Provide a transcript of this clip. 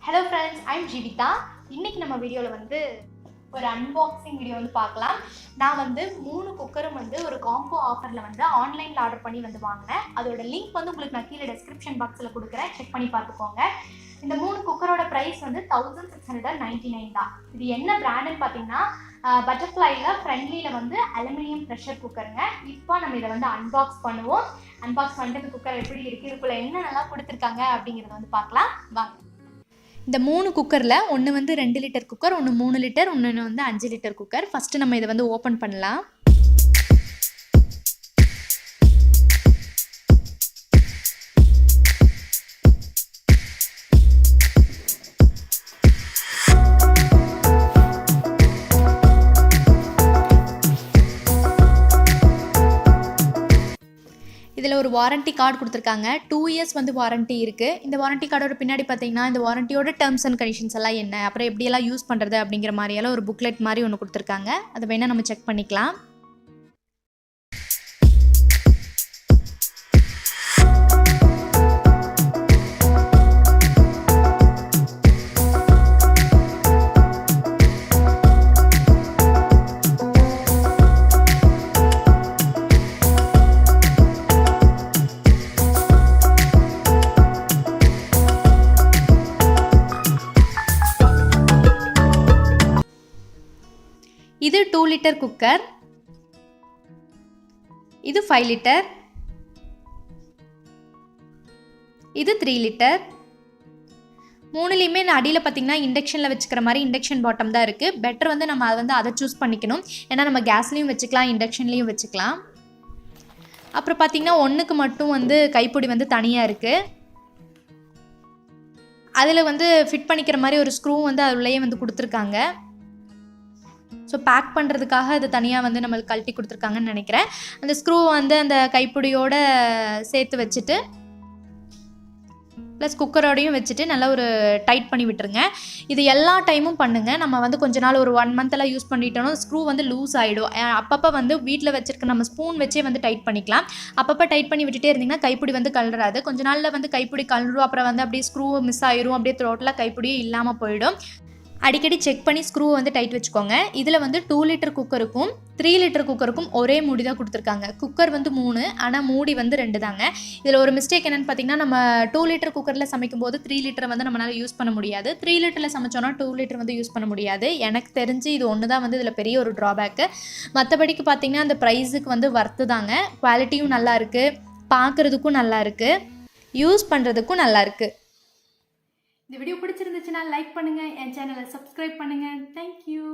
Hello friends, I'm Jeevitha. இன்றைக்கி நம்ம வீடியோவில் வந்து ஒரு அன்பாக்சிங் வீடியோ வந்து பார்க்கலாம். நான் வந்து 3 குக்கரும் வந்து ஒரு காம்போ ஆஃபரில் வந்து ஆன்லைனில் ஆர்டர் பண்ணி வந்து வாங்கினேன். அதோட லிங்க் வந்து உங்களுக்கு நான் கீழே டிஸ்கிரிப்ஷன் பாக்ஸில் கொடுக்குறேன், செக் பண்ணி பார்த்துக்கோங்க. இந்த 3 குக்கரோட ப்ரைஸ் வந்து 1699 தான். இது என்ன பிராண்டுன்னு பார்த்தீங்கன்னா பட்டர்ஃப்ளையில் ஃப்ரெண்ட்லியில் வந்து அலுமினியம் ப்ரெஷர் குக்கருங்க. இப்போ நம்ம இதை வந்து அன்பாக்ஸ் பண்ணுவோம். அன்பாக்ஸ் பண்ணிட்டு இந்த குக்கர் எப்படி இருக்குது, இதுக்குள்ளே என்ன நல்லா கொடுத்துருக்காங்க அப்படிங்கிறத வந்து பார்க்கலாம் வாங்க. இந்த 3 குக்கரில் ஒன்று வந்து 2 லிட்டர் குக்கர், ஒன்று 3 லிட்டர், ஒன்று வந்து 5 லிட்டர் குக்கர். ஃபஸ்ட்டு நம்ம இதை வந்து ஓப்பன் பண்ணலாம். இதில் ஒரு வாரண்ட்டி கார்டு கொடுத்துருக்காங்க. 2 இயர்ஸ் வந்து வாரண்ட்டி இருக்குது. இந்த வாரண்ட்டி கார்டோட பின்னாடி பார்த்தீங்கன்னா இந்த வாரண்ட்டியோட டேர்ம்ஸ் அண்ட் கண்டிஷன்ஸ் எல்லாம் என்ன, அப்புறம் எப்படியெல்லாம் யூஸ் பண்ணுறது அப்படிங்கிற மாதிரியெல்லாம் ஒரு புக்லெட் மாதிரி ஒன்று கொடுத்துருக்காங்க. அதை வேணால் நம்ம செக் பண்ணிக்கலாம். இது 2 லிட்டர் குக்கர், இது 5 லிட்டர், இது 3 லிட்டர். மூணுலேயுமே நான் அடியில் பார்த்தீங்கன்னா இண்டக்ஷனில் வச்சுக்கிற மாதிரி இண்டக்ஷன் பாட்டம் தான் இருக்குது. பெட்டர் வந்து நம்ம அதை சூஸ் பண்ணிக்கணும். ஏன்னா நம்ம கேஸ்லேயும் வச்சுக்கலாம், இண்டக்ஷன்லேயும் வச்சுக்கலாம். அப்புறம் பார்த்தீங்கன்னா ஒன்றுக்கு மட்டும் வந்து கைப்பிடி வந்து தனியாக இருக்குது. அதில் வந்து ஃபிட் பண்ணிக்கிற மாதிரி ஒரு ஸ்க்ரூ வந்து அதுலேயே வந்து கொடுத்துருக்காங்க. ஸோ பேக் பண்ணுறதுக்காக அது தனியாக வந்து நம்மளுக்கு கழட்டி கொடுத்துருக்காங்கன்னு நினைக்கிறேன். அந்த ஸ்க்ரூ வந்து அந்த கைப்பிடியோடு சேர்த்து வச்சுட்டு ப்ளஸ் குக்கரோடையும் வச்சுட்டு நல்லா ஒரு டைட் பண்ணி விட்டுருங்க. இது எல்லா டைமும் பண்ணுங்கள். நம்ம வந்து கொஞ்ச நாள் ஒரு 1 மந்த்தெல்லாம் யூஸ் பண்ணிட்டோம்னா ஸ்க்ரூ வந்து லூஸ் ஆகிடும். அப்பப்போ வந்து வீட்டில் வச்சுருக்க நம்ம ஸ்பூன் வச்சே வந்து டைட் பண்ணிக்கலாம். அப்பப்போ டைட் பண்ணி விட்டுட்டே இருந்திங்கன்னா கைப்பிடி வந்து கலராது. கொஞ்ச நாளில் வந்து கைப்பிடி கலரும், அப்புறம் வந்து அப்படியே ஸ்க்ரூ மிஸ் ஆயிரும், அப்படியே டோட்டலாக கைப்பிடியே இல்லாமல் போயிடும். அடிக்கடி செக் பண்ணி ஸ்க்ரூவை வந்து டைட் வச்சுக்கோங்க. இதில் வந்து 2 லிட்டர் குக்கருக்கும் 3 லிட்டர் குக்கருக்கும் ஒரே மூடி தான் கொடுத்துருக்காங்க. குக்கர் வந்து 3, ஆனால் மூடி வந்து 2 தாங்க. இதில் ஒரு மிஸ்டேக் என்னென்னு பார்த்தீங்கன்னா, நம்ம 2 லிட்டர் குக்கரில் சமைக்கும் போது 3 லிட்டரை வந்து நம்மளால் யூஸ் பண்ண முடியாது. 3 லிட்டரில் சமைச்சோன்னா 2 லிட்டர் வந்து யூஸ் பண்ண முடியாது. எனக்கு தெரிஞ்சு இது ஒன்று தான் வந்து இதில் பெரிய ஒரு ட்ராபேக்கு. மற்றபடிக்கு பார்த்தீங்கன்னா அந்த ப்ரைஸுக்கு வந்து வர்த்து தாங்க. குவாலிட்டியும் நல்லா இருக்குது, பார்க்குறதுக்கும் நல்லா இருக்குது, யூஸ் பண்ணுறதுக்கும் நல்லா இருக்குது. இந்த வீடியோ பிடிச்சிருந்துச்சுன்னா லைக் பண்ணுங்கள், என் சேனலை சப்ஸ்கிரைப் பண்ணுங்கள். தேங்க்யூ.